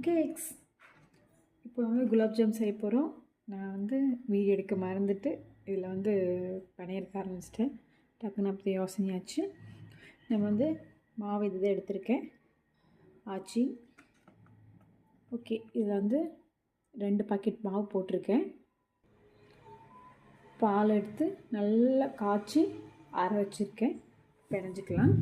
Cakes. இப்போ gulab jam செய்ய போகிறோம். நான் வீடியோ எடுக்க மறந்துட்டு இதில் பணியார ஆரம்பிச்சிட்டேன். டக்குன்னு அப்படி யோசனையாச்சு. நம்ம மாவு இதுதான் எடுத்திருக்கேன் ஆச்சி. ஓகே, இதில் 2 பாக்கெட் மாவு போட்டிருக்கேன். பால் எடுத்து நல்லா காய்ச்சி ஆற வச்சுருக்கேன். பிணைஞ்சிக்கலாம்.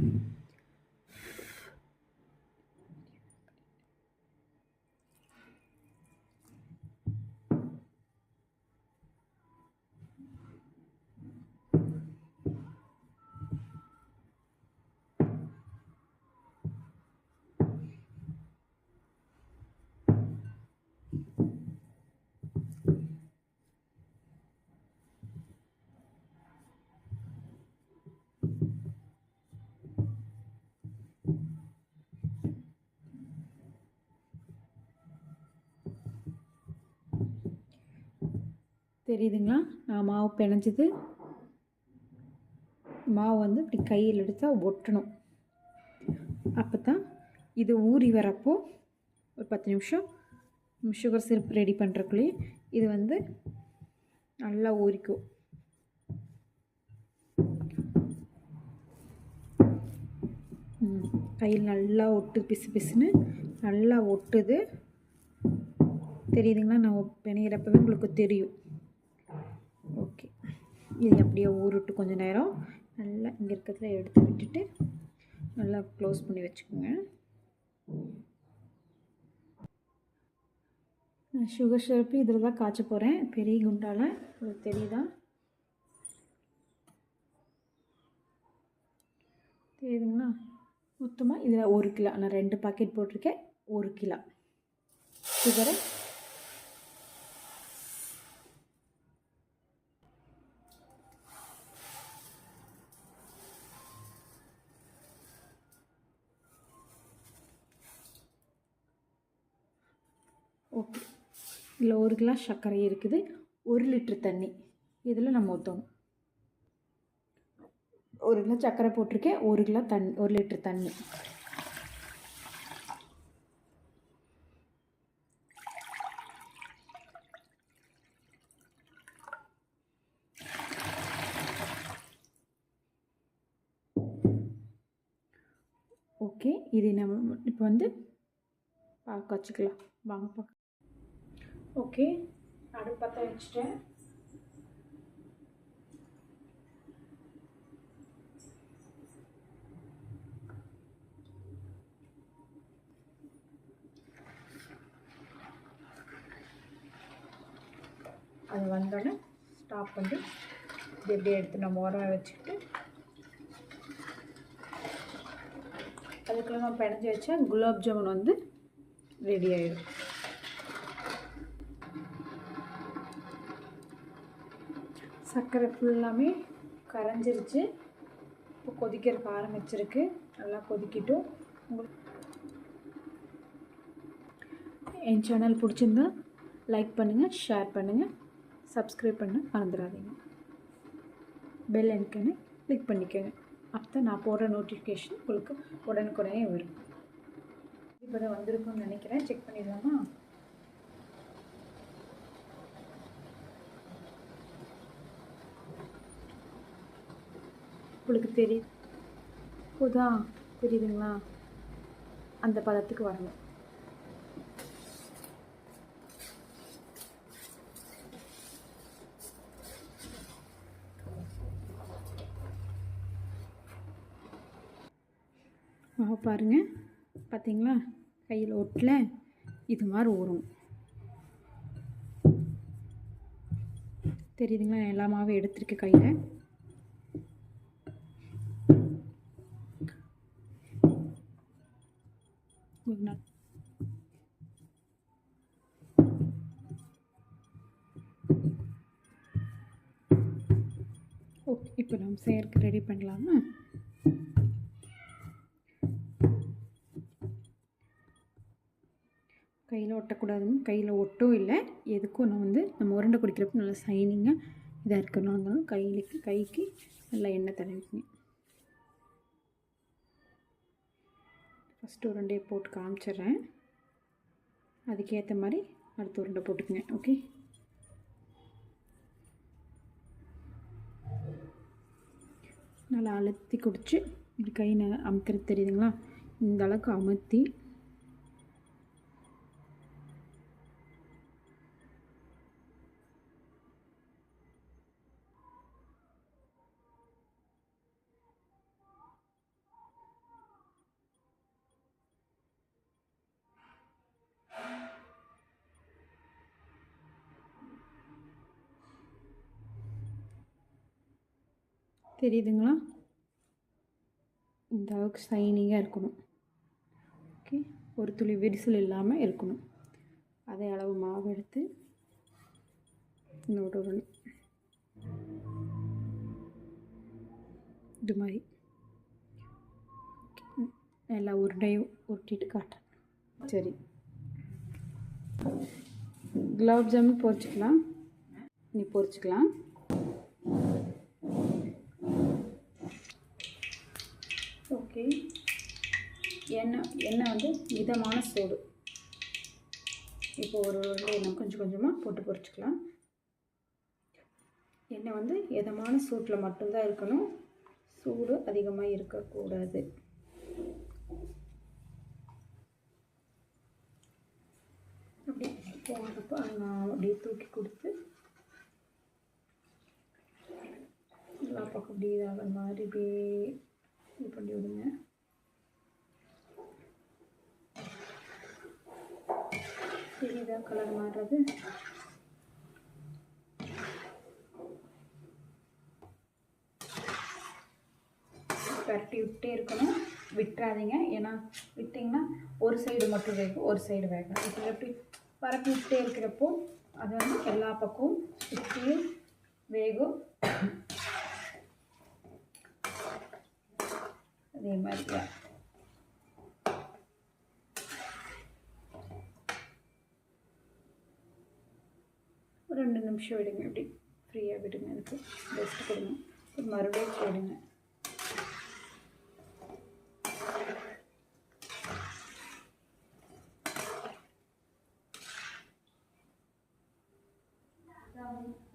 தெரியுதுங்களா? நான் மாவு பிணைஞ்சது. மாவு இப்படி கையில் எடுத்தால் ஒட்டணும். அப்போ தான் இது ஊறி வரப்போ ஒரு 10 நிமிஷம் சுகர் சிரப் ரெடி பண்ணுறக்குள்ளேயே இது நல்லா ஊறிக்கும். கையில் நல்லா ஒட்டு, பிசு பிசுன்னு நல்லா ஒட்டுது. தெரியுதுங்களா? நான் பிணையிறப்பவே உங்களுக்கு தெரியும். ஓகே, இது அப்படியே ஊறிட்டு கொஞ்சம் நேரம் நல்லா இங்கே இருக்கிறதுல எடுத்து விட்டுட்டு நல்லா க்ளோஸ் பண்ணி வச்சுக்கோங்க. நான் சுகர் சிரப்பு இதில் தான் காய்ச்ச போகிறேன், பெரிய குண்டால். உங்களுக்கு தெரியுதா? தெரியுதுங்களா? மொத்தமாக இதில் 1 கிலோ, நான் 2 பாக்கெட் போட்டிருக்கேன். 1 கிலோ சுகரை ஓகே. இதில் 1 கிளாஸ் சர்க்கரை இருக்குது. 1 லிட்டர் தண்ணி இதில் நம்ம ஊற்றணும். 1 கிலோ சர்க்கரை போட்டிருக்கேன். 1 கிலோ தண்ணி, 1 லிட்டர் தண்ணி. ஓகே, இது நம்ம இப்போ பாக்க வச்சுக்கலாம். வாங்க பார்க்க. ஓகே, அடுப்பு பற்ற வச்சுட்டேன். அது வந்தோடனே ஸ்டாப் பண்ணி இது எப்படியே எடுத்து நம்ம ஓரமாக வச்சுக்கிட்டு அதுக்குள்ள நம்ம பிணைஞ்சி வச்சா குலாப் ஜாமுன் ரெடி ஆகிடும். சர்க்கரை ஃபுல்லாமே கரைஞ்சிருச்சு. இப்போ கொதிக்கிறதுக்கு ஆரம்பிச்சிருக்கு. நல்லா கொதிக்கிட்டும். உங்களுக்கு என் சேனல் பிடிச்சிருந்தா லைக் பண்ணுங்கள், ஷேர் பண்ணுங்கள், சப்ஸ்கிரைப் பண்ண மறந்துடாதீங்க. பெல் ஐக்கனை கிளிக் பண்ணிக்கோங்க. அப்போ தான் நான் போடுற நோட்டிஃபிகேஷன் உங்களுக்கு உடனுக்குடனே வரும். இப்போ தான் வந்திருக்குன்னு நினைக்கிறேன். செக் பண்ணிடலாமா? உங்களுக்கு தெரியுதா? தெரியுதுங்களா? அந்த பதத்துக்கு வரணும். மாவு பாருங்கள், பார்த்தீங்களா? கையில் ஒட்டல, இது மாதிரி ஊறும். தெரியுதுங்களா? நான் எல்லா மாவும் எடுத்துருக்கேன் கையில். ஓகே, இப்போ நம்ம செய்யறதுக்கு ரெடி பண்ணலாமா? கையில் ஒட்டக்கூடாதுன்னு, கையில் ஒட்டும் இல்லை எதுக்கும். நான் நம்ம உருண்டை குடிக்கிறப்ப நல்லா சைனிங்காக இதாக இருக்கணும். கைக்கு நல்லா எண்ணெய் தடவிக்கணும். ஃபஸ்ட்டு உருண்டையை போட்டு காமிச்சிட்றேன். அதுக்கேற்ற மாதிரி அடுத்த உருண்டை போட்டுக்குங்க. ஓகே, நல்லா அழுத்தி குடிச்சு இப்படி கை அமுத்துறது தெரியுதுங்களா? இந்த அளவுக்கு அமுத்தி தெரியுதுங்களா? இந்த அளவுக்கு ஷைனிங்காக இருக்கணும். ஓகே, ஒரு துளி விரிசல் இல்லாமல் இருக்கணும். அதே அளவு மாவு எடுத்து இன்னொரு இது மாதிரி எல்லா உருண்டையும் உருட்டிட்டு காட்டுறேன். சரி, குலாப் ஜாமுன் பொரிச்சிக்கலாம். நீ பொரிச்சிக்கலாம். ஓகே, எண்ணெய் வந்து மிதமான சூடு. இப்போ ஒரு எண்ணெய் கொஞ்சம் கொஞ்சமாக போட்டு பொரிச்சிக்கலாம். எண்ணெய் வந்து மிதமான சூட்டில் மட்டும்தான் இருக்கணும், சூடு அதிகமாக இருக்கக்கூடாது. அப்படி போனப்போ நான் அப்படியே தூக்கி கொடுத்து எல்லா பக்கம் அப்படி இதாக மாதிரி இப்படியே இது பண்ணி விடுங்க. தெரியுதா கலர் மாறுறது? பரட்டி விட்டே இருக்கணும், விட்டுறாதீங்க. ஏன்னா விட்டிங்கன்னா ஒரு சைடு மட்டும் வேகும், ஒரு சைடு வேகும். இப்போ எப்படி பரட்டி விட்டே இருக்கிறப்போ அது வந்து எல்லா பக்கமும் சுற்றியே வேகும். அதே மாதிரி தான் ஒரு 2 நிமிஷம் விடுங்க, இப்படி ஃப்ரீயாக விடுங்க. அதுக்கு ரெஸ்ட் கொடுங்க. மறுபடியும் போடுங்க.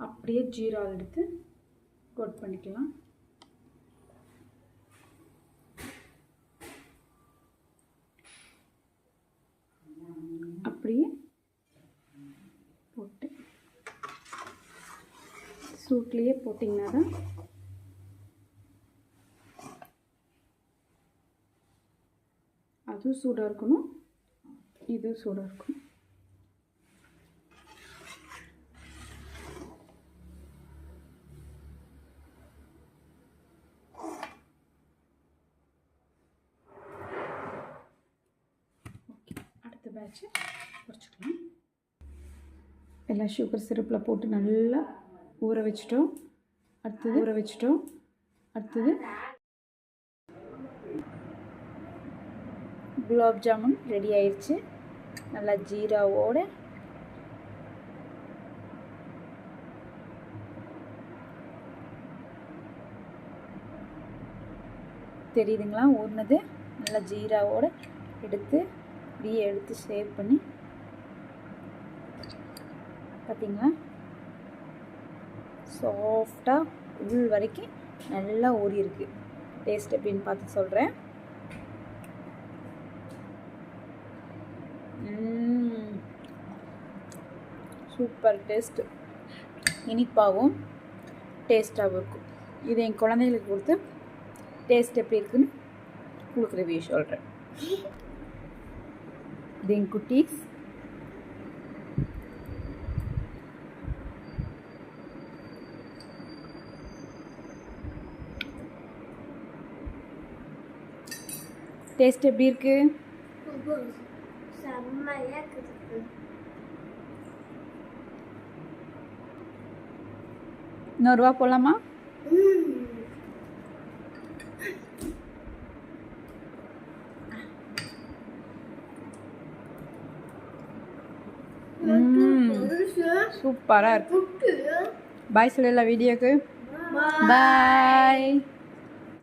அப்படியே ஜீரா எடுத்து கோட் பண்ணிக்கலாம். அப்படியே போட்டு சூட்லேயே போட்டிங்கன்னா தான் அதுவும் சூடாக இருக்கணும், இதுவும் சூடாக இருக்கணும். அடுத்த பேட்சை பொரிச்சுக்கலாம். எல்லாம் சுகர் சிரப்பில் போட்டு நல்லா ஊற வச்சிட்டோம். அடுத்தது குலாப் ஜாமுன் ரெடி ஆயிடுச்சு. நல்லா ஜீராவோட தெரியுதுங்களா? ஊறினது நல்லா ஜீராவோட எடுத்து இப்படியே எடுத்து சேவ் பண்ணி பார்த்தீங்களா? சாஃப்டாக உள் வரைக்கும் நல்லா ஊறி இருக்கு. டேஸ்ட் எப்படின்னு பார்த்து சொல்கிறேன். சூப்பர் டேஸ்ட்டு, இனிப்பாகவும் டேஸ்ட்டாகவும் இருக்கும். இது என் குழந்தைகளுக்கு கொடுத்து டேஸ்ட் எப்படி இருக்குன்னு உங்களுக்கு ரிவ்யூ சொல்கிறேன். இது என் குட்டீஸ். டேஸ்ட் எப்படி இருக்கு? இன்னொரு ரூபா போடலாமா? சூப்பராக இருக்கு. பாய் சொல்லல வீடியோக்கு. பாய்.